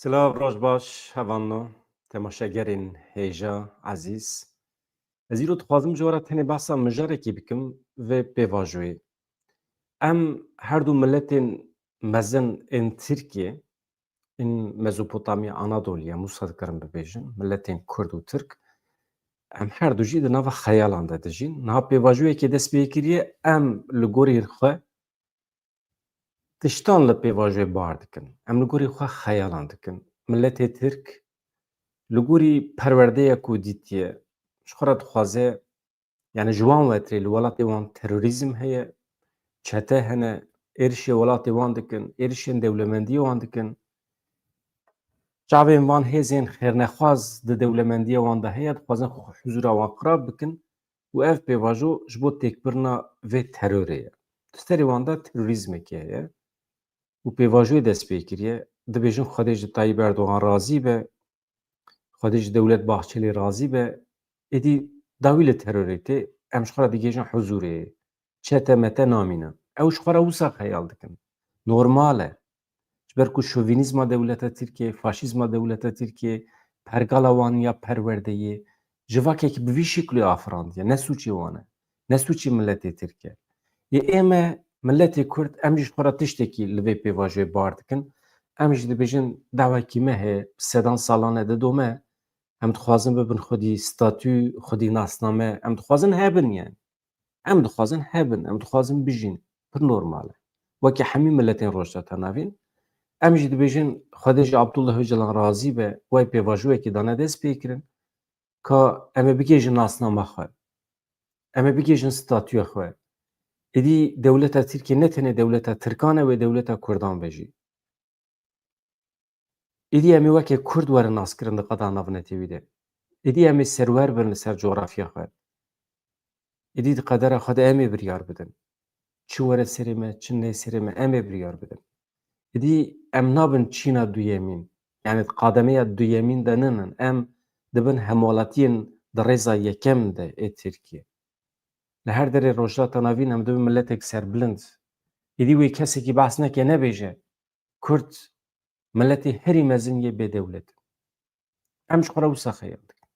سلااو ڕۆژ باش هەڤانۆ تەماشاگەرên hêja ezîz. Ez îro dixwazim ji we re tenê behsa mijarekê bikim vê pêvajoyê. Em her du milletên mezin ên Tirkiye, ên Mezopotamiya Anadoliya Musa dikarin bibêjin, milletên Kurd û Tirk, em her du jî di nava xeyalan de dijîn. Niha pêvajoyekê dest pê kiriye, em li gorî xwe tiştan li pêvajoyê bar dikin. Em li gorî xwe xeyalan dikin. Milletê Tirk li gorî perwerdeya ku dîtiye ji xwe re dixwaze yani ji wan wetirê li welatê wan terorîzm heye, çete hene, êrişê welatê wan dikin, êrişên dewlemendiyê wan dikin. Çavên van hêzên xêrnexwaz di dewlemendiya wan de heye, dixwazin huzûra wan xirab bikin û ev pêvajo ji bo têkbirina vê terorê ye. Di serê wan de terorîzmekê heye û pêvajoyê dest pê kiriye. Dibêjin Xwedê ji Tayyip Erdogan razî be, Xwedê ji Dewlet Bahçelî razî be, êdî dawî li terorê tê, em ji xwe re digêjin huzûrê, çete mete namînin. Ew ji xwe re wisa xeyal dikin. Normal e. Ji ber ku şovînîzma dewleta Tirkiye, faşîzma dewleta Tirkiye, pergala wan ya perwerdeyê, civakekî bi vî şiklî afirandiye. Ne sûçê wan e, ne sûçê milletê Tirk e. Ême milletê Kurd em jî ji xwe re tiştekî li vê pêvajoyê bar dikin. Em jî dibêjin dawekî me heye, sedan salan e didome, em dixwazin bibin xwedî statû, xwedî nasname, em dixwazin hebin yani. Em dixwazin hebin, em dixwazin bijîn. Pir normal e. Wekî hemî milletên rojheta navîn, em jî dibêjin Xwedê ji Abdullah Öcalan razî be, wey pêvajoyekê dane dest pê kirin ka em ê bigêjin nasnama xwe, em ê bigêjin statûya xwe. Êdî dewleta Tirkiye ne tenê dewleta Tirkan e wê dewleta Kurdan be jî. Êdî em ê wekî Kurd werin naskirin di qeda navnetewî de. Êdî em ê serwer bin li ser coğrafya xwe. Êdî di qedera xwe de em ê biryar bidin. Çi were serê me, çi nê serê me em ê biryar bidin. Êdî em nabin Çîna duyemîn, yani qademeya duyemîn de ninin. Em dibin hemolatiyên di rêza yekem de ê Tirkiye. Li her derê rojhata navîn em dibin milletek serbilind. Êdî wê kesekî behs neke nebêje Kurd milletê herî mezin yê bêdewlet. Em ji xwe re wisa xeyal dikin.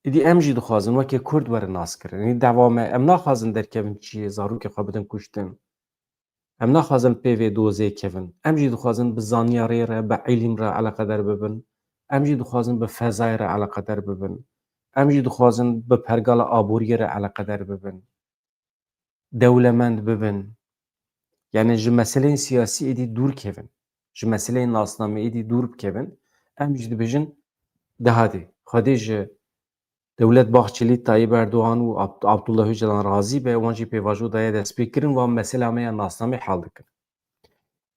Êdî em jî dixwazin wekî Kurd werin naskirin. Êdî dewa me em naxwazin derkevin çiyê, zarokê xwe bidin kuştin. Em naxwazin pêvê dozê kevin. Em jî dixwazin bi zanyariyê re, bi îlim re eleqedar bibin. Em jî dixwazin bi fezayê re eleqedar bibin. Em jî dixwazin bi pergala aboriyê re eleqedar bibin. Dewlemend bibin. Yani ji meseleyên siyasî êdî dûr kevin. Ji meseleyên nasnamê êdî dûr bikevin. Em jî dibêjin de hadî Xwedê ji Dewlet Bahçelî, Tayyip Erdogan û Abdullah Öcalan razî be, wan jî pêvajo daye dest pê kirin, wan mesela me ya nasnamê hel dikin.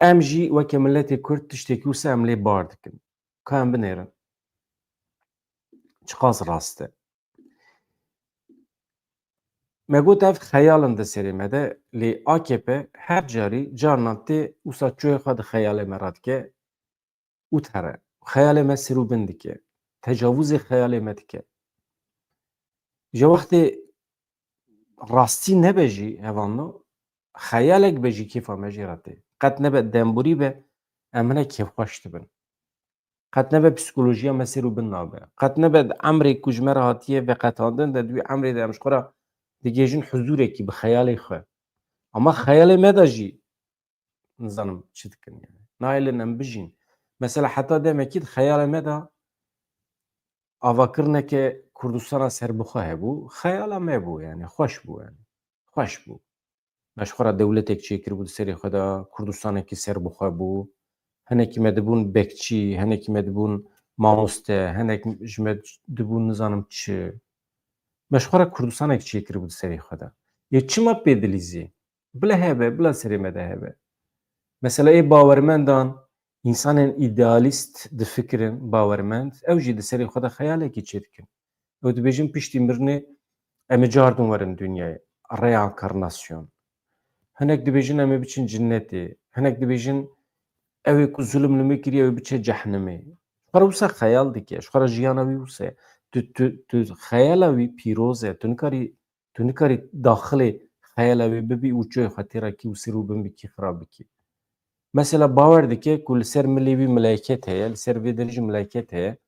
Em jî wekî milletê Kurd tiştekî wisa em lê bar dikin. Ka em binêrin. Çi qas rast e. Me got ev xeyalin di serê me de, lê AKP her carî carnan tê wisa çûyê xwe di xeyalê me re dike û tere. Xeyalê me sirûbin dike. Tecavûzê xeyalê me dike. Ji wextê rastî nebe jî hevano, xeyalek be jî kêfa me jê re tê. Qet nebe demborî be, em hinek kêfxweş dibin. Qet nebe psîkolojiya me sirûbin nabe. Qet nebe emrê ku ji me re hatiye veqetandin de divê emrê de em ji xwe re digêjin huzûrekî bi xeyalê xwe. Ama xeyalê me de jî nizanim çi dikin yani. Nailin em bijîn. Mesela heta demekî di xeyalê me de avakirineke Kurdistana serbixwe hebû, xeyala me bû yani, xweş bû yani. Xweş bû. Me ji xwe re dewletek çêkiribû di serê xwe de, Kurdistanekî serbixwe bû. Hinekî me dibûn bekçî, hinekî me dibûn mamoste, hinek ji me dibûn nizanim çi. Me ji xwe re Kurdistanek çêkiribû di serê xwe de. Yê çima pêdilîzî? Bile hebe, bila serê me de hebe. Mesela ê bawermendan, însanên îdealîst difikirin, bawermend, ew jî di serê xwe de xeyalekî çê dikin. Ew dibêjin piştî mirinê em ê cardin werin dünyayê, reenkarnasyon. Hinek dibêjin em ê biçin cinnetê, hinek dibêjin ew ê ku zulm li me kiriye ew ê biçe cehennemê. Ji xwe re wisa xeyal dike, ji xwe re jiyana wî wisa ye. Tu xeyala wî pîroz e, tu nikarî daxilê xeyala wê bibî û çûyê xwe tê rakî û sirûbin bikî, xirab bikî. Mesela bawer dike ku li ser milî wî meleket heye, li ser vê derî jî meleket heye.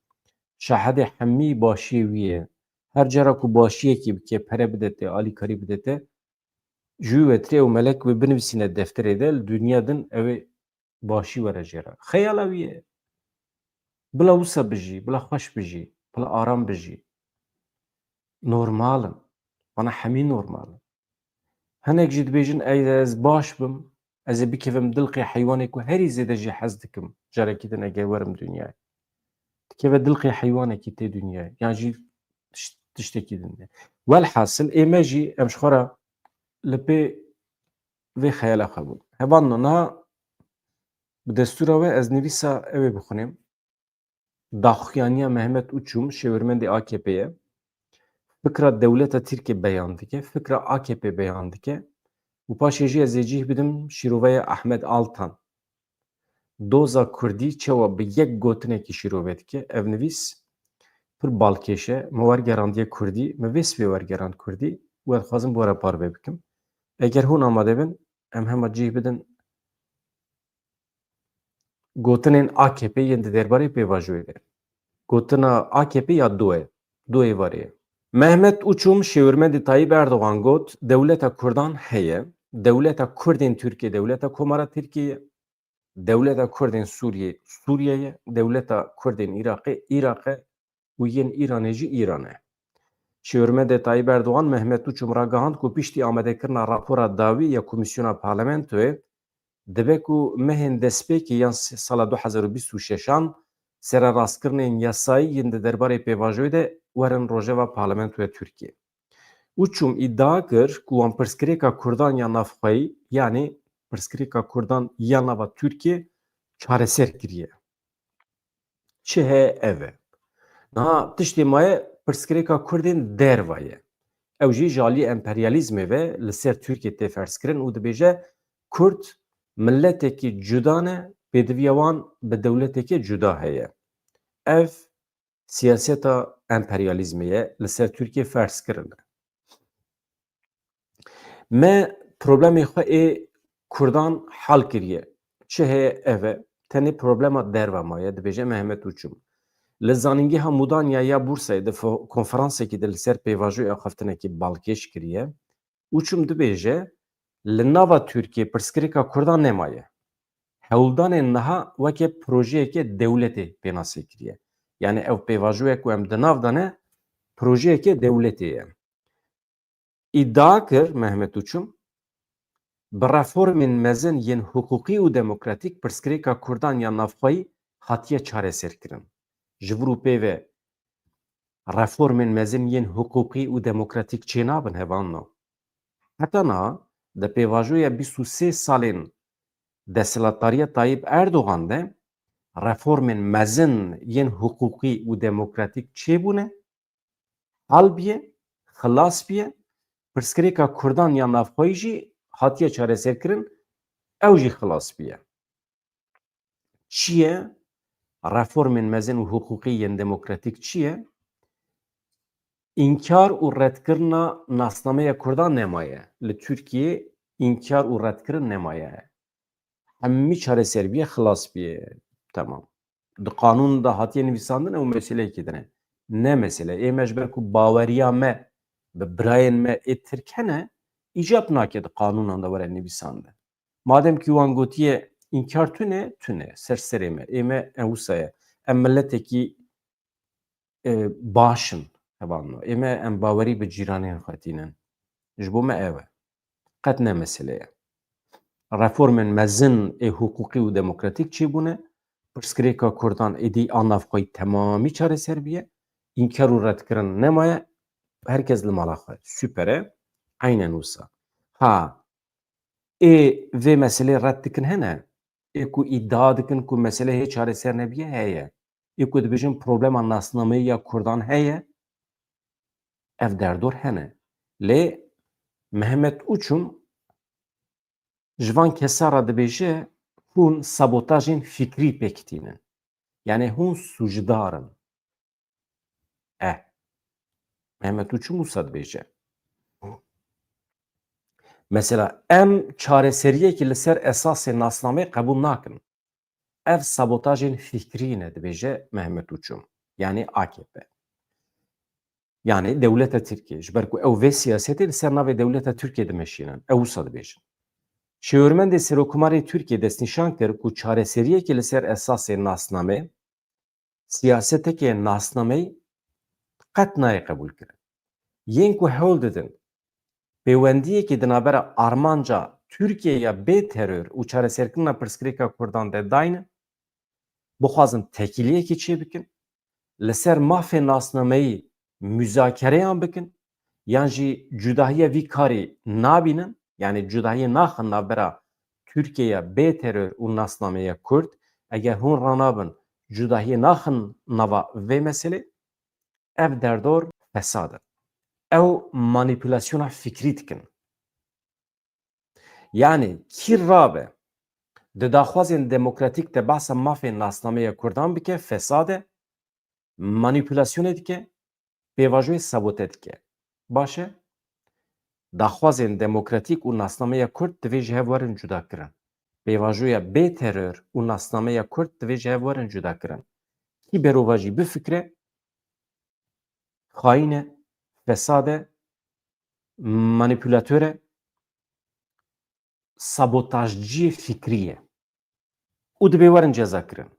Şahedê hemî başiyê wî ye. Her cara ku başiyekî bike, pere bidete, alîkarî bidete, ji wî ve tirê ew melek wê binivîsîne defterê de li dunya din ew ê başî were jêra. Xeyala wî ye. Bila wisa bijî, bila xweş bijî, bila aram bijî. Normal in. Bana hemî normal in. Hinek jî dibêjin ez baş bim, ez ê bikevim dilqê heywanê ku herî zêde jî hez dikim carekî din eger werim dunyayê. Dikeve dilqê heywanekî tê dunyayê. Yan jî tiştekî din de. Welhasıl ême jî em ji xwe re li pê vê xeyala xwe bûn. Hevan niha bi destûra we ez nivîsa ew ê bixwînim. Daxuyaniya Mehmet Uçum şêwirmendê AKP'ye fikra dewleta Tirkiye beyan dike, fikra AKP beyan dike û paşê jî ez ê cih bidim şîroveya Ahmed Altan. Doza Kurdî çawa bi yek gotinekî şîrove dike, ev nivîs pir balkêş e, me wergerandiye Kurdî, me vê sibê wergerand Kurdî û ez dixwazim bi we re parve bikim. Eger hûn amade bin, em hema cih bidin gotinên AKP yên di derbarê pêvajoyê de. Gotina AKP ya duê varê ye. Mehmet Uçum şêwirmendê Tayyip Erdogan got, dewleta Kurdan heye, dewleta Kurdên Tirkiye, dewleta Komara Tirkiye, dewleta Kurdên Sûriye, Sûriye ye, dewleta Kurdên Iraqê, Iraq e û yên Îranê jî Îran e. Şêwirmendê Tayyip Erdogan Mehmet Uçum ragihand ku piştî amadekirina rapora dawî ya Komîsyona Parlamentoyê dibe ku mehên destpêkê yan sala 2026an sererastkirinên yasayî yên di derbarê pêvajoyê de werin rojeva Parlamentoya Tirkiye. Uçum iddia kir ku wan pirsgirêka Kurdan ya navxweyî yanî pirsgirêka Kurdan ya nava Tirkiye çareser kiriye. Çi heye ev e. Niha tiştê maye pirsgirêka Kurdên derva ye. Ew jî ji aliyê emperyalîzmê ve li ser Tirkiye tê ferskirin û dibêje Kurd milletekî cuda ne, pêdiviya wan bi dewletekî cuda heye. Ev siyaseta emperyalîzmê ye, li ser Tirkiye ferskirin e. Me problemê xwe ê Kurdan hal kiriye. Çi heye ev e, tenê problema derva maye, dibêje Mehmet Uçum. Li zanîngeha Mudanya ya Bursayê di konferansekî de li ser pêvajoya xeftinekî balkêş kiriye. Uçum dibêje li nava Tirkiye pirsgirêka Kurdan nemaye. Hewldanên niha weke projeyeke dewletê pênasî kiriye. Yani ew pêvajoyek ku em di nav de ne, projeyeke dewletê ye. İddia kir Mehmet Uçum, bi reformên mezin yên hukukî û demokratîk pirsgirêka Kurdan ya navxweyî hatiye çareserkirin. Ji vir û pêve reformên mezin yên hukukî û demokratîk çê nabin hevanno. Heta niha di pêvajoya 23 salên desthilatdariya Tayyip Erdogan de reformên mezin yên hukukî û demokratîk çêbûne, hal biye, xilas biye, pirsgirêka Kurdan ya navxweyî jî hatiye çareserkirin, ew jî xilas biye. Çi ye? Reformên mezin û hukukî yên demokratîk çi ye? İnkar û redkirina nasnameya Kurdan nemaye. Li Tirkiye inkar û redkirin nemaye. Hemî çareser biye, xilas biye. Tamam. Di qanûn da hatiye nivîsandin ew meseleyekê din e. Ne mesele? Ême ji ber ku baweriya me bi birayên me ê Tirk hene, îcab nake di qanûnan de were nivîsandin. Madem ki wan gotiye inkar tune, serserê me. Ême em wisa ye. Em milletekî baş in hevanno. Ême em bawerî bi cîranên xwe tînin. Ji bo me ev e. Qet ne mesele ye. Reformên mezin ê hukukî û demokratîk çêbûne, pirsgirêka Kurdan êdî a navxweyî temamî çareser biye, înkar û redkirin nemaye, herkes li mala xwe. Süper e. Aynen wisa. Ha, ê vê meselê red dikin hene, ê ku îdia dikin ku mesele hê çareser nebiye heye. Ê ku dibêjin problema nasnameyî ya Kurdan heye, ev derdor hene. Lê Mehmet Uçum ji van kesan re dibêje hûn sabotajên fikrî pêk tînin. Yani hûn sûcdar in. Mehmet Uçum wisa dibêje. Mesela em çareseriyekî li ser esasê nasnameyê qebûl nakin. Ev sabotajên fikrî ne dibêje Mehmet Uçum, yani AKP. Yani Devleta Tirkiye. Ji ber ku ew vê siyasetê li ser navê Devleta Tirkiye dimeşînin. Ew wisa dibêjin. Şêwirmendê Serokkomarê Tirkiye destnîşan kir ku çareseriyekî li ser esasê nasname, siyasetekê nasnameyî qet nayê qebûl kirin. Yên ku hewl didin peywendiyekî di navbera armanca Tirkiye ya bê terör û çareserkirina pirsgirêka Kurdan de dayne, bixwazin tekîliyekî çê bikin, li ser mafê nasnameyî müzakereyan bikin, yan jî cudahiya vî karî nabînin, yani cudahiyê naxin navbera Tirkiye ya bê terör û nasnameya Kurd, eger hûn ranabin cudahiyê naxin nava vê meselê, ev derdor fesad in. Ew manîpülasyona fikrî dikin. Yani kî rabe di daxwazên demokratîk de behsa mafên nasnameya Kurdan bike, fesad e, manîpülasyonê dike, pêvajoyê sabote dike. Baş e? Daxwazên demokratîk û nasnameya Kurd divê ji hev werin cudakirin. Pêvajoya bê terör û nasnameya Kurd divê ji hev werin cudakirin. Kî berova jî bifikre, xaîn e, fesad e, manîpülatör e, sabotajciyê fikrî ye. û divê werin cezakirin.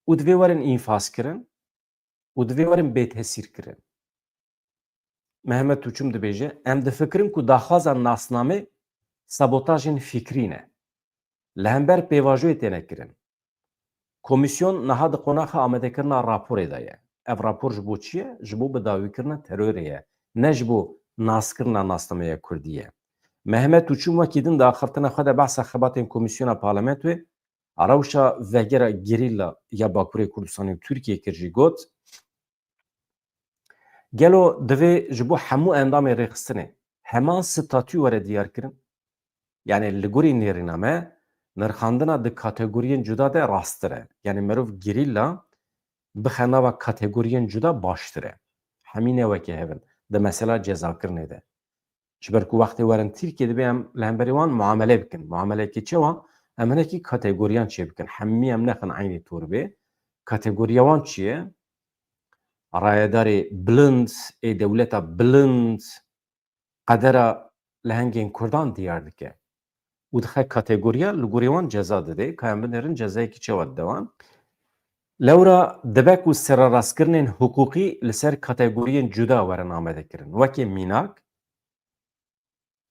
û divê werin înfazkirin û divê werin bêtesîrkirin. Mehmet Tûçum dibêje em difikirin ku daxwaza nasname sabotajên fikrî ne. Li hember pêvajoyê têne kirin. Komîsyon niha di qonaxa amedekirina raporê de ye. Ev rapor ji bo çi ye? Ji bo bidawîkirina terorê ye. Ne ji bo naskirina nasnameya Kurdî ye. Mehmet Tûçum wekî din di axirtina xwe de behsa xebatên Komîsyona Parlamentoyê a rewşa vegera gerîlla ya Bakurê Kurdistanê û Tirkiye kir jî got gelo divê ji bo hemû endamên rêxistinê heman statû were diyarkirin. Yani li gorî nêrîname nirxandina di kategoriyên cuda de rasttir e. Yani merov gerîlla bixe nava kategoriyên cuda baştir e. Hemî ne wekî hevin di mesela cezakirinê de. Ji ber ku wextê werin Tirkiye dibe em li hemberî wan muamele bikin. Muamelekî çi wan? Em hinekî kategoriyan çê bikin. Hemî em nexin aynî torbê. Kategoriya wan çi ye? Rayedarê bilind, ê dewleta bilind qedera lehengên Kurdan diyar dike. û dixe kategoriya li gorî wan ceza dide. Ka em binêrin cezayekî çawa dide wan. Lewra dibe ku serarastkirinên hukûqî li ser kategoriyên cuda werin amedekirin. Wekî mînak,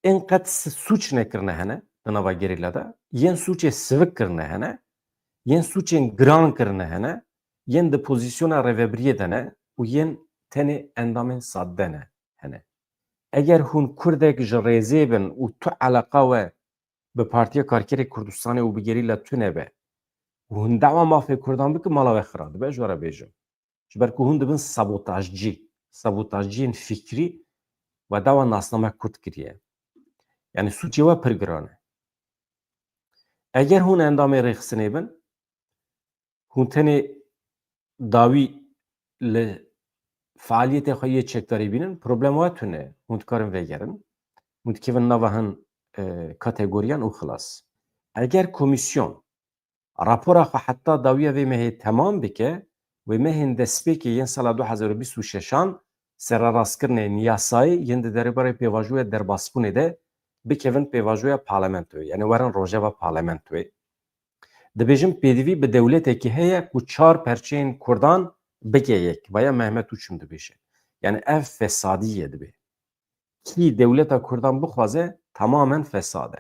ên qet sûç nekirine hene di nava gerîla de, yên sûçê sivik kirine hene, yên sûçên giran kirine hene, yên di pozisyona rêveberiyê de ne û yên tenê endamên sade ne hene. Eger hûn Kurdek ji rêzê bin û tu eleqa we bi Partiya Karkerê Kurdistanê û bi gerîla tu nebe û hûn dawa mafê Kurdan bikin mala we xira dibe ji we re bêjim. Ji ber ku hûn dibin sabotajcî, sabotajciyên fikrî ve dawa nasname Kurd kiriye. Yani sûçê we pir giran e. Eger hûn endamê rêxistinê bin, hûn tenê dawî li faaliyetê xwe yê çekdarî bînin, problem we tune. Hûn dikarin vegerin, hûn dikevin nava hin kategoriyan û xilas. Eger komîsyon rapora xwe heta dawiya vê mehê temam bike, wê mehên destpêkê yên sala 2026 serarastkirinên yasayî yên di derbarê pêvajoya derbasbûnê de bikevin pêvajoya parlamentoyê, yani werin rojeva parlamentoyê. Dibêjim pêdivî bi dewletekî heye ku çar perçeyên Kurdan bike yek. Vaya Mehmet Uçum dibêje. Yani ev fesadî ye dibe. Kî dewleta Kurdan bixwaze tamamen fesad e.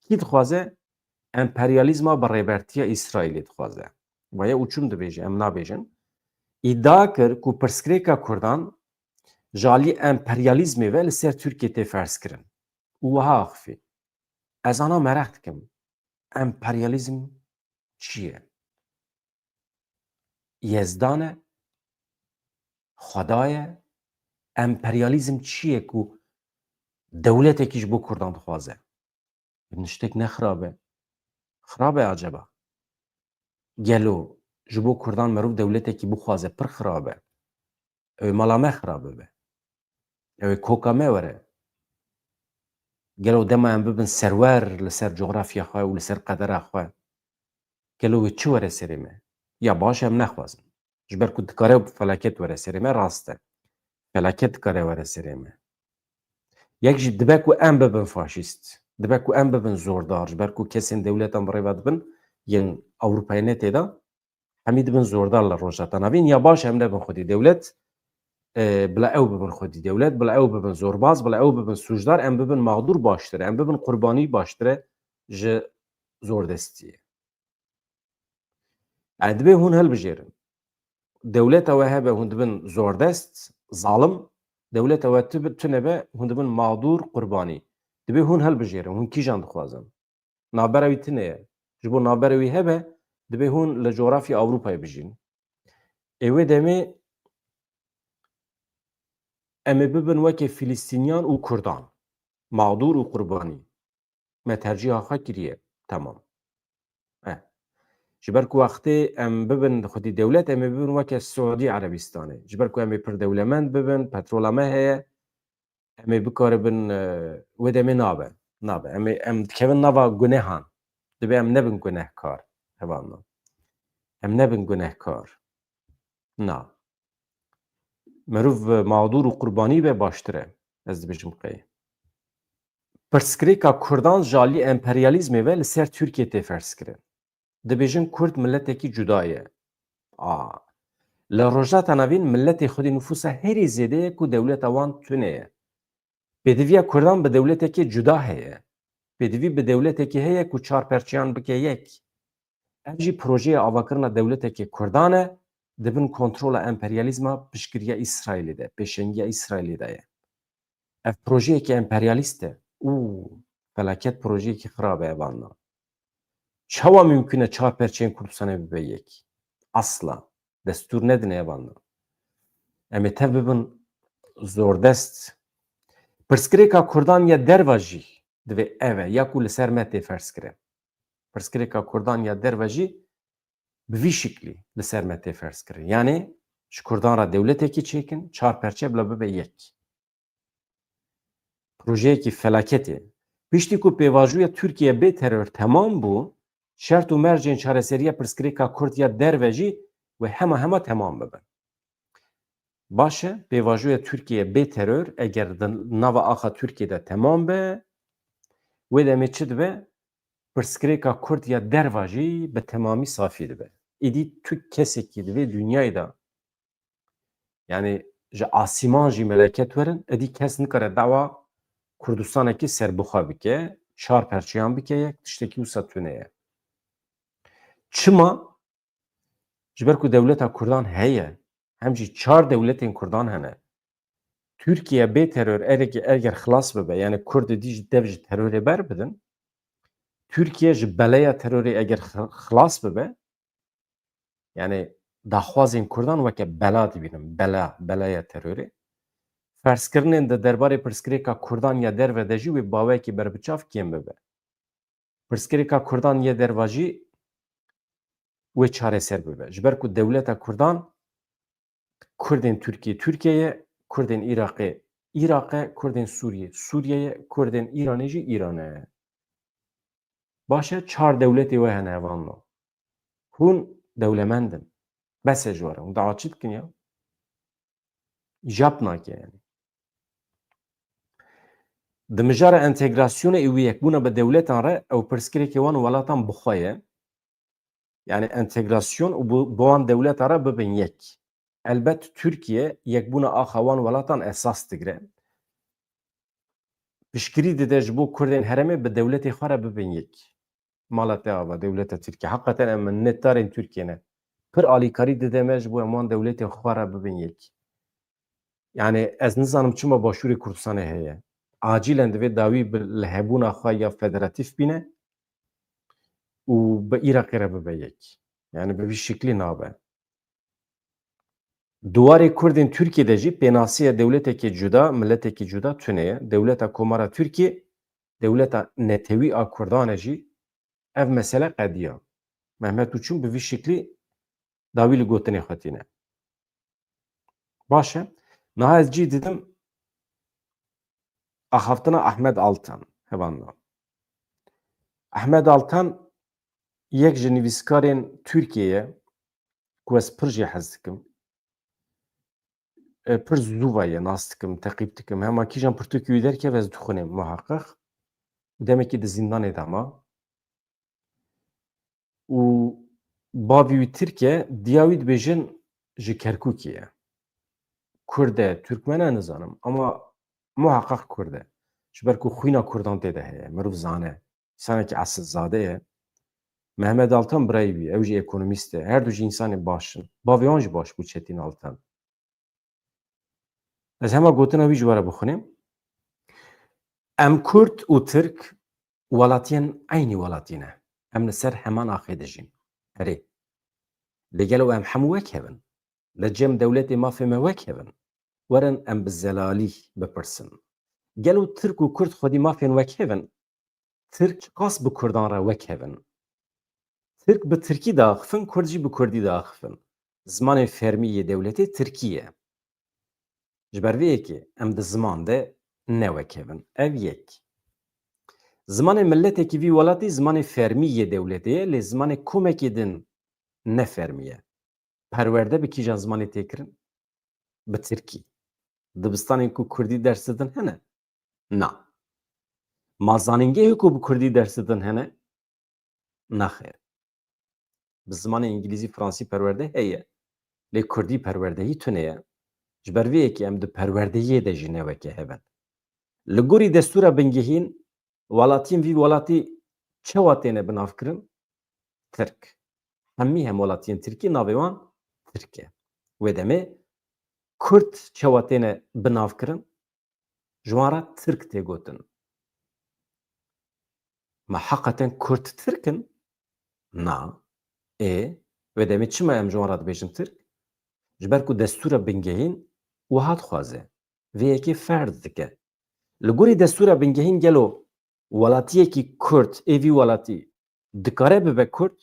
Kî dixwaze emperyalizma bi rêbertiya İsraîlê dixwaze. Vaya Uçum dibêje, em nabêjin. İddia kir ku pirsgirêka Kurdan ji alî emperyalizmê ve li ser Tirkiye tê ferskirin. û wiha axivî. Ez ana mereq dikim. Emperyalizm çi ye? Yezdan e? Xweda ye? Emperyalizm çi ye ku dewletekî ji bo Kurdan dixwaze? Niştek ne xirab e? Xirab e aceba? Gelo ji bo Kurdan merov dewletekî bixwaze pir xirab e. Ew ê mala me xirab bibe. Ew ê koka me were. gelo dema em bibin serwer li ser coğrafya xwe û li ser qedera xwe gelo wê çi were serê me? Ya baş em nexwazin. Ji ber ku dikare felaket were serê me rast e. Felaket dikare were serê me. Yek jî dibe ku em bibin faşîst. Dibe ku em bibin zordar. Ji ber ku kesên dewletan bi rêva dibin yên Ewropayê netêda hemî dibin zordar li rojata navîn ya baş em nebin xwedî dewlet bila ew bibin xwedî dewlet, bila ew bibin zorbaz, bila ew bibin sûcdar, em bibin mağdur baştir e, em bibin qurbanî baştir e ji zordestiyê. Yani dibe hûn hilbijêrin. Dewleta we hebe hûn dibin zordest, zalim, dewleta we tune be hûn dibin mağdur, qurbanî. Dibe hûn hilbijêrin, hûn kîjan dixwazin? Navbera wî tune ye. Ji bo navbera wî hebe, dibe hûn li coğrafya Ewropayê bijîn. Ê wê demê em ê bibin wekî Filîstînyan û Kurdan. Mağdur û qurbanî. Me tercîha xwe kiriye. Temam. Ji ber ku wextê em bibin xwedî dewlet, em ê bibin weke Siûdî Erebîstanê. Ji ber ku em ê pir dewlemend bibin, petrola me heye, em ê bikaribin wê demê nabe. Nabe. Em dikevin nava gunehan. Dibe em nebin gunehkar. Hevalna. Em nebin gunehkar. Na. Mirov mağdur û qurbanî be baştir e. Ez dibêjim qey. Pirsgirêka Kurdan ji alî emperyalîzmê ve li ser Tirkiye tê ferskirin. Dibêjin Kurd milletekî cuda ye. Li rojata navîn milletê xwedî nüfusa herî zêde ye ku dewleta wan tune ye. Pêdiviya Kurdan bi dewletekî cuda heye. Pêdivî bi dewletekî heye ku çar perçeyan bike yek. Ev jî projeya avakirina dewletekî Kurdan e, dibin kontrola emperyalîzma piştgiriya İsraîlê de, pêşengiya İsraîlê de ye. Ev projeyekî emperyalîst e. Felaket projeyekî xirab e evanna. Çawa mümkün e çar perçeyên Kurdistanê bibe yek? Asla. Destûr nedin evanna. Em ê tev bibin zordest. Pirsgirêka Kurdan ya derve jî divê ev e ya ku li ser me tê ferskire. Pirsgirêka Kurdan ya derve jî bi vî şiklî li ser me tê ferskirin. Yani ji Kurdan re dewletekî çêkin, çar perçe bila bibe yek. Projeyekî felaketê. Piştî ku pêvajoya Tirkiye bê terör temam bû, şert û mercên çareseriya pirsgirêka Kurd ya derve jî ve hema temam bibin. Baş e pêvajoya Tirkiye bê terör eger di nava axa Tirkiye de temam be, wê demê çi dibe? Pirsgirêka Kurd ya derve jî bi temamî safî dibe. Êdî tu kesekî divê dünyayê de yani ji asîman jî meleket werin, êdî kes nikare dawa Kurdistanekî serbixwe bike, çar perçeyan bike yek, tiştekî wisa tune ye. Çima? Ji ber ku dewleta Kurdan heye, hem jî çar dewletên Kurdan hene. Türkiye bê terör eger xilas bibe, yani Kurdê dî ji dev ji terorê ber bidin, Türkiye ji beleya terorê eger xilas bibe, yani daxwazên Kurdan weke bela dibînin, beleya terorê. Ferskirinên di derbarê pirsgirêka Kurdan ya derve de jî wê bawekî berbiçav kêm bibe. Pirsgirêka Kurdan ya derve jî wê çareser bibe. Ji ber ku dewleta Kurdan, Kurdên Tirkiyeyê, Kurdên Iraqê, Kurdên Sûriyeyê, Kurdên Îranê jî Îranê. Baş e çar dewletê we hene evanna. Hûn dewlemendin. Bes e ji were. Hûn dawa çi dikin ya? Jap nake yani. Di mijara entegrasyona û yekbûna bi dewletan re ew pirsgirêkê wan û welatan bixwe ye. Yani entegrasyon û bi wan dewleta re bibin yek. Elbet Tirkiye yekbûna axa wan welatan esas digire. Piştgirî dide ji bo Kurdên herêmê bi dewletê xwe re bibin yek. Mala te ava dewleta Tirkiye. Heqeten em minnetdarên Tirkiye ne. Pir alîkarî dide me ji bo em wan dewletê xwe re bibin yek. Yani ez nizanim çima Başûrê Kurdistanê heye. Acîlen divê dawî li hebûna xwe ya federatîv bîne û bi Iraqê re bibe yek. Yani bi vî şiklî nabe. Duwarê Kurdên Tirkiyeyê jî pênasiya dewletekî cuda, milletekî cuda tune ye. Dewleta Komara Tirkiye, dewleta netewî a Kurdan jî ev mesele qediya. Mehmet Ûçûn bi vî şiklî dawî li gotinê xwe tîne. Baş e. Niha ez cî didim axaftina Ahmed Altan. hevanna. Ahmed Altan yek ji nivîskarên Tirkiyeyê ku ez pir jê hez dikim. Pir zû ye nas dikim, teqîb dikim. Hema kîjan pirtûkê wî derkeve ez dixwînim muheqqiq. Demekî di zindanê de ma. û bavê wî Tirk e, diya wî dibêjin ji Kerkûkê ye. Kurd e, Türkmen e nizanim ama muheqqiq Kurd e. Ji ber ku xwîna Kurdan tê de heye, mirov zane. İnsanekî esilzade ye. Mehmed Altan birayê wî, ew jî ekonomîst e. Her du jî însanê baş in. Bavê wan jî baş bû Çetin Altan. Ez hema gotina wî ji we re bixwînim. Em Kurd û Tirk welatiyên aynî welatî ne. Em li ser heman axê dijîn. Herê. Lêgelo em hemû wek hebin. Li cem dewletê mafê me wek hebin. Werin em bi zelalî bipirsin. Gelo Tirk û Kurd xwedî mafên wek hebin. Tirk qas bi Kurdan re wek hebin. Tirk bi Tirkî diaxivin, Kurd jî bi Kurdî diaxivin. Zimanê fermî yê dewletê Tirkî ye. Ji ber vê yekê em di ziman de newek hebin. Ev yek. Zimanê milletekî vî welatî zimanê fermî yê dewletê ye, lê zimanê komekê din ne fermî ye. Perwerde bi kîjan zimanê tê kirin? Bi Tirkî. Dibistanên ku Kurdî ders didin hene? Na. Mazanîngehê ku bi Kurdî ders didin hene? Naxêr. Bi zimanê îngilîzî, Fransî perwerde heye. Lê Kurdî perwerdehî tune ye. Ji ber vê yekê em di perwerdeyiyê de jî newekê hebin. Li gorî destûra bingehîn, welatiyên vî welatî çawa têne binavkirin? Tirk. Hemî hem welatiyên Tirkî navê wan Tirk e. Wê demê Kurd çawa têne binavkirin? Ji wan re Tirk tê gotin. Me heqeten Kurd Tirk in? Na. Wê demê çima em ji wan re dibêjin Tirk? Ji ber ku destûra bingehîn wiha dixwaze. Vê yekê ferz dike. Li gorî destûra bingehîn gelo welatiyekî Kurd ê vî welatî dikare bibe Kurd?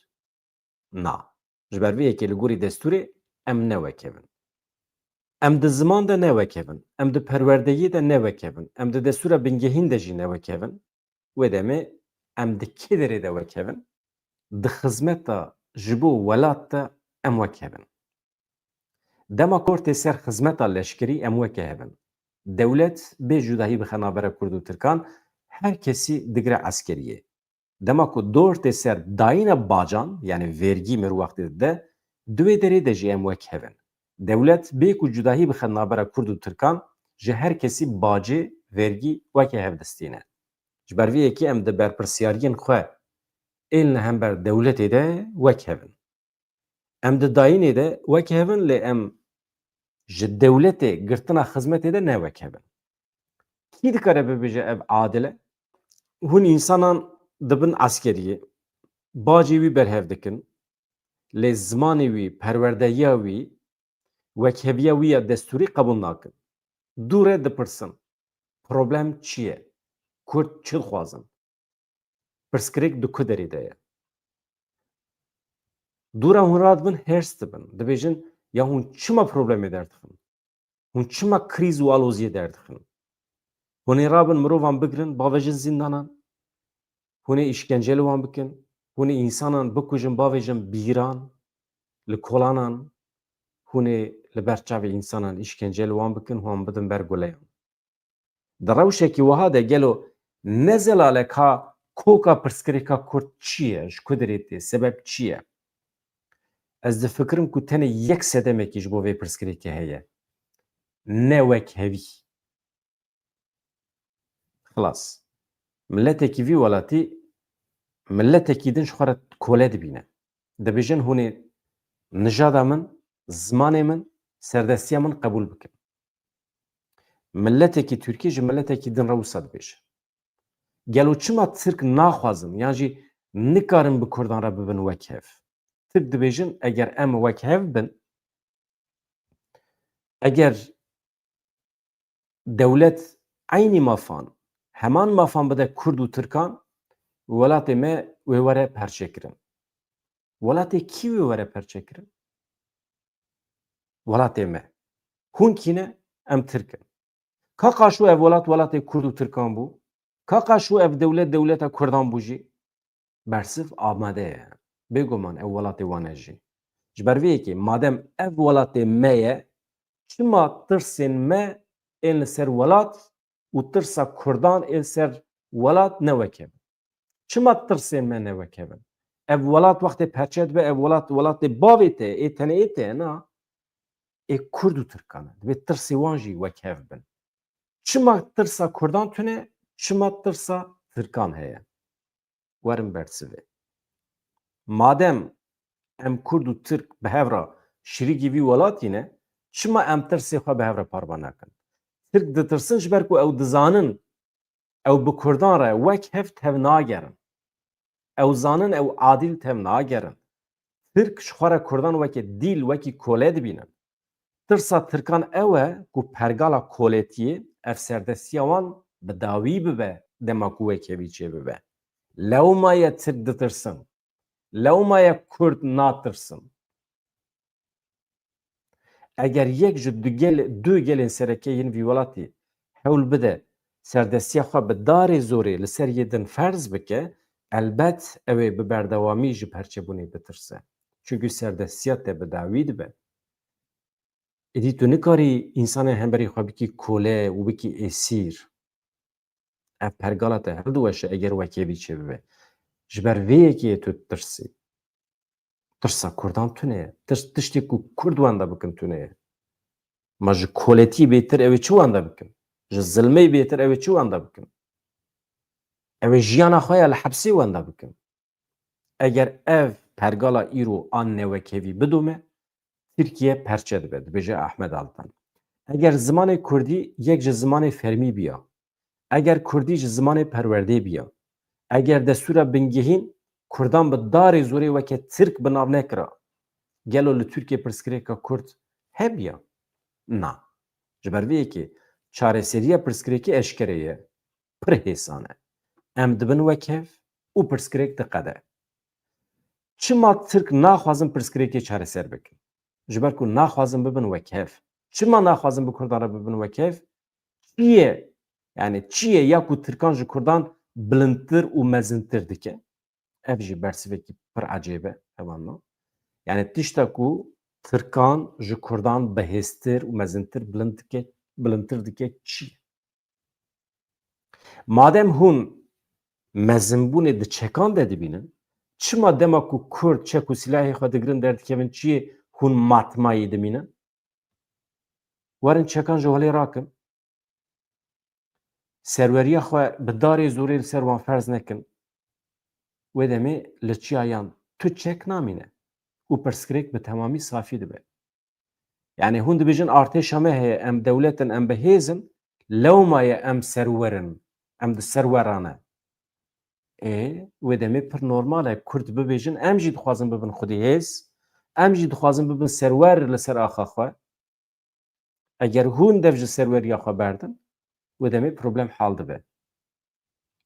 Na. Ji ber vê yekê li gorî destûrê em newek hebin. Em di ziman de newek hebin. Em di perwerdeyiyê de newek hebin. Em di destûra bingehîn de jî newek hebin. Wê demê em di kê derê de wek hebin? Di xizmeta ji bo welat de em wek hebin. Dema ku tê ser xizmeta leşkerî em weke hebin. Dewlet bê cudahî bixe navbera Kurd û Tirkan, her kesî digire eskeriyê. Dema ku dor tê ser dayîna bacan, yani vergî mir wextê de, duê derê de jî em wek hebin. Dewlet bê ku cudahî bixe navbera Kurd û Tirkan, ji her kesî bacê, vergî weke hevdistîne. Ji ber vê yekê em di berpirsyariyên xwe ên li hember dewletê de wek hebin. Em di dayînê de wek hebin, lê em ji dewletê girtina xizmetê de newek hebin. Kî dikare bibêje ev adil e? Hûn însanan dibin eskeriyê, bacê wî berhev dikin, lê zimanê wî, perwerdeyiya wî, wekhebiya wî ya destûrî qebûl nakin. Dû re dipirsin. Problem çi ye? Kurd çi dixwazin? Pirsgirêk di ku derê de ye? Dû re hûn radibin hêrs dibin. Dibêjin ya hûn çima problemê derdixin? Hûn çima krîz û aloziyê derdixin? Hûn ê rabin mirovan bigirin, bavêjin zindanan. Hûn ê îşkence li wan bikin. Hûn ê însanan bikujin, bavêjin bîran, li kolanan. Hûn ê li ber çavê însanan îşkence li wan bikin, wan bidin ber guleyan. Di rewşekî wiha de gelo nezelalek ha koka pirsgirêka Kurd çi ye? Ji ku derê tê? Sebeb çi ye? Ez difikirim ku tenê yek sedemekî ji bo vê pirsgirêkê heye. Newekhevî. Xilas. Milletekî vî welatî milletekî din ji xwe re kole dibîne. Dibêjin hûn ê nijada min, zimanê min, serdestiya min qebûl bikin. Milletekî Tirkî ji milletekî din re wisa dibêje. Gelo çima Tirk naxwazin yan jî nikarin bi Kurdan re bibin wekhev. Tirk dibêjin eger em wekhev bin, eger dewlet aynî mafan, heman mafan bide Kurd û Tirkan, welatê me wê were perçekirin. Welatê kî wê were perçekirin? Welatê me. Hûn kî ne? Em Tirk in. Ka qaşû ev welat welatê Kurd û Tirkan bû? Kaka şu ev devleta Kurdan bujî bersif amade ye. Bêguman ev welatê wan e jî. Ji ber vê yekê madem ev welatê me ye, çima tirsên me ên li ser welat û tirsa Kurdan ên ser welat newekevin? Çima tirsên me newekevin? Ev welat wextê perçe dibe, ev welatê bavê te ê tenê te na ê Kurd û Tirkan e. Divê tirsê wan jî wekev bin. Çima tirsa Kurdan tune, çima tirsa Tirkan heye. Werin bersivê. Madem em Kurd û Tirk bi hev re şirîkî vî welatî ne, çima em tirsê xwe bi hev re parva nakin? Tirk ditirsin ji ber ku ew dizanin ew bi Kurdan re wek hev tev nagerin. Ew zanin ew adîl tev nagerin. Tirk ji xwe re Kurdan wekî dîl, wekî kolê dibînin. Tirsa Tirkan ew e ku pergala koletiyê ev serdestiya wan bi dawî bibe dema ku wekevî çê bibe. Lewma ye Tirk ditirsin. Lewma ye Kurd natirsin. Eger yek ji du gelên serekê yên vî welatê hewl bide serdestiya xwe bi darê zorê li ser yê din ferz bike, elbet ew ê bi berdewamî ji perçebûnê bitirse. Çünkü serdestiya te bi dawî dibe. Êdî tu nikarî însanê hemberî xwe bikî kolê û bikî êsîr. Ev pergala te her du weşe eger wekevî çê bibe. Ji ber vê yekê tu tirsî. Tirsa Kurdan tune ye. Tiştê ku Kurd wenda bikin tune ye. Ma ji koletî bêtir ew ê çi wenda bikin? Ji zilmê bêtir ew ê çi wenda bikin? Ew ê jiyana xwe ya li hepsê wenda bikin. Eger ev pergala îro an newekevî bidome, Tirkiye perçe dibe, dibêje Ahmed Altan. Eger zimanê Kurdî yek ji zimanê fermî biya, eger Kurdî ji zimanê perwerdê biya, eger destûra bingehîn Kurdan bi darê zorê weke Tirk bi nav nekira, gelo li Tirkiye pirsgirêka Kurd hebiya? Na. Ji ber vê yekê çareseriya pirsgirêkê eşkere ye, pir hêsan e. Em dibin wekev û pirsgirêk diqede. Çima Tirk naxwazin pirsgirêkê çareser bikin? Ji ber ku naxwazin bibin wekev. Çima naxwazin bi Kurdan re bibin wekev? Çi ye? Yani çi ye ya ku Tirkan ji Kurdan bilindtir û mezintir dike? Ev jî bersivekî pir ecêb e hevalna. Yani tişta ku Tirkan ji Kurdan bihêztir û mezintir bilindtir dike çi? Madem hûn mezinbûnê di çekan de dibînin, çima dema ku Kurd çek û silahê xwe digirin derdikevin çiyê hûn matmayê dimînin? Werin çekan ji holê rakin. Serweriya xwe bi darê zorê li ser wan ferz nekin. Wê demê li çiyayan tu çek namîne û pirsgirêk bi temamî safî dibe. Yani hûn dibêjin artêşa me heye, em dewletin, em bihêzin, lewma ye em serwerin, em di ser weran e. Wê demê pir normal e Kurd bibêjin em jî dixwazin bibin xwedî hêz, em jî dixwazin bibin serwer li ser axa xwe. Eger hûn dev ji serweriya xwe berdin, wê demê problem hal dibe.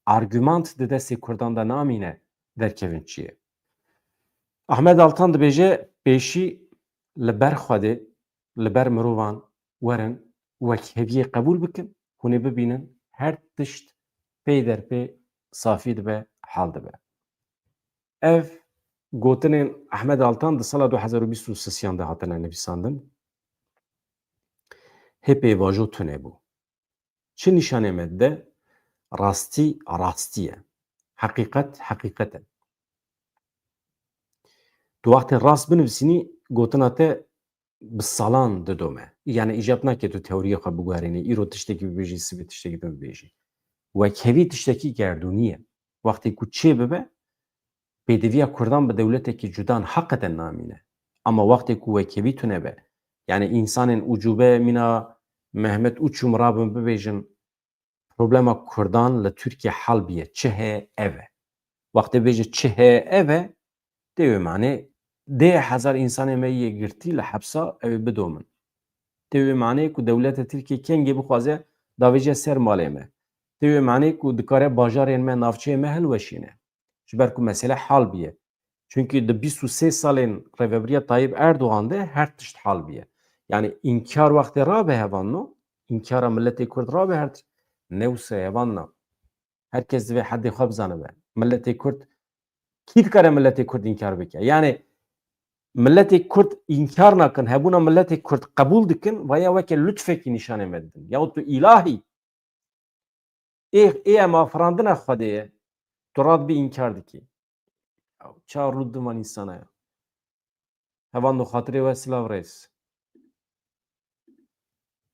Argümant di destê Kurdan de namîne derkevin çi ye. Ahmed Altan dibêje pêşî li ber Xwedê, li ber mirovan werin wekheviyê qebûl bikin, hûn ê bibînin her tişt pê derpê safî dibe, hal dibe. Ev gotinên Ahmed Altan di sala 2023 de hatine nivîsandin. Hêpê vajo tune bû. Çi nîşanê me dide? Rastî rastî ye. Heqîqet heqîqet e. Tu wextê rast binivîsînî, gotina te bi salan didome. Yani îcab nake tu teoriya xwe biguherînî, îro tiştekî bibêjî, sibê tiştekî din bibêjî. Wekhevî tiştekî gerdûnî ye. Wextê ku çê bibe, pêdiviya Kurdan bi dewletekî cudan heqeten namîne. Ama wextê ku wekhevî tune be, yani însanên ucûbe mîna Mehmet Uçûm rabin bibêjin problema Kurdan li Tirkiye hal bîye. Çi heye ev e. Wextê bêje çi heye ev e, têwê manê 10,000 însanê me yê girtî li hepsa ew ê bidomin. Têwê manê ku dewleta Tirkiye kengê bixwaze davêje ser malê me. Têwê manê ku dikare bajarên me, navçeyê me hilweşîne. Ji ber ku mesele hal bîye. Çünkü di 23 salên rêveberiya Tayyip Erdogan de her tişt hal bîye. Yani inkar wextê rabe hevan no, inkara milletê Kurd rabe her tişt. Newse hevan na. Herkes divê heddê xwe bizanibe. Milletê Kurd kî dikare milletê Kurd inkar bike? Yani milletê Kurd inkar nakin, hebûna milletê Kurd qebûl dikin, vaya weke lütfekî nîşanê me didin. Yahut tu ilahî ê ema firandina Xwedê ye, tu radibî inkar dikî. Çawa rû diman însana ye. Hevan xatirê we silav rêz.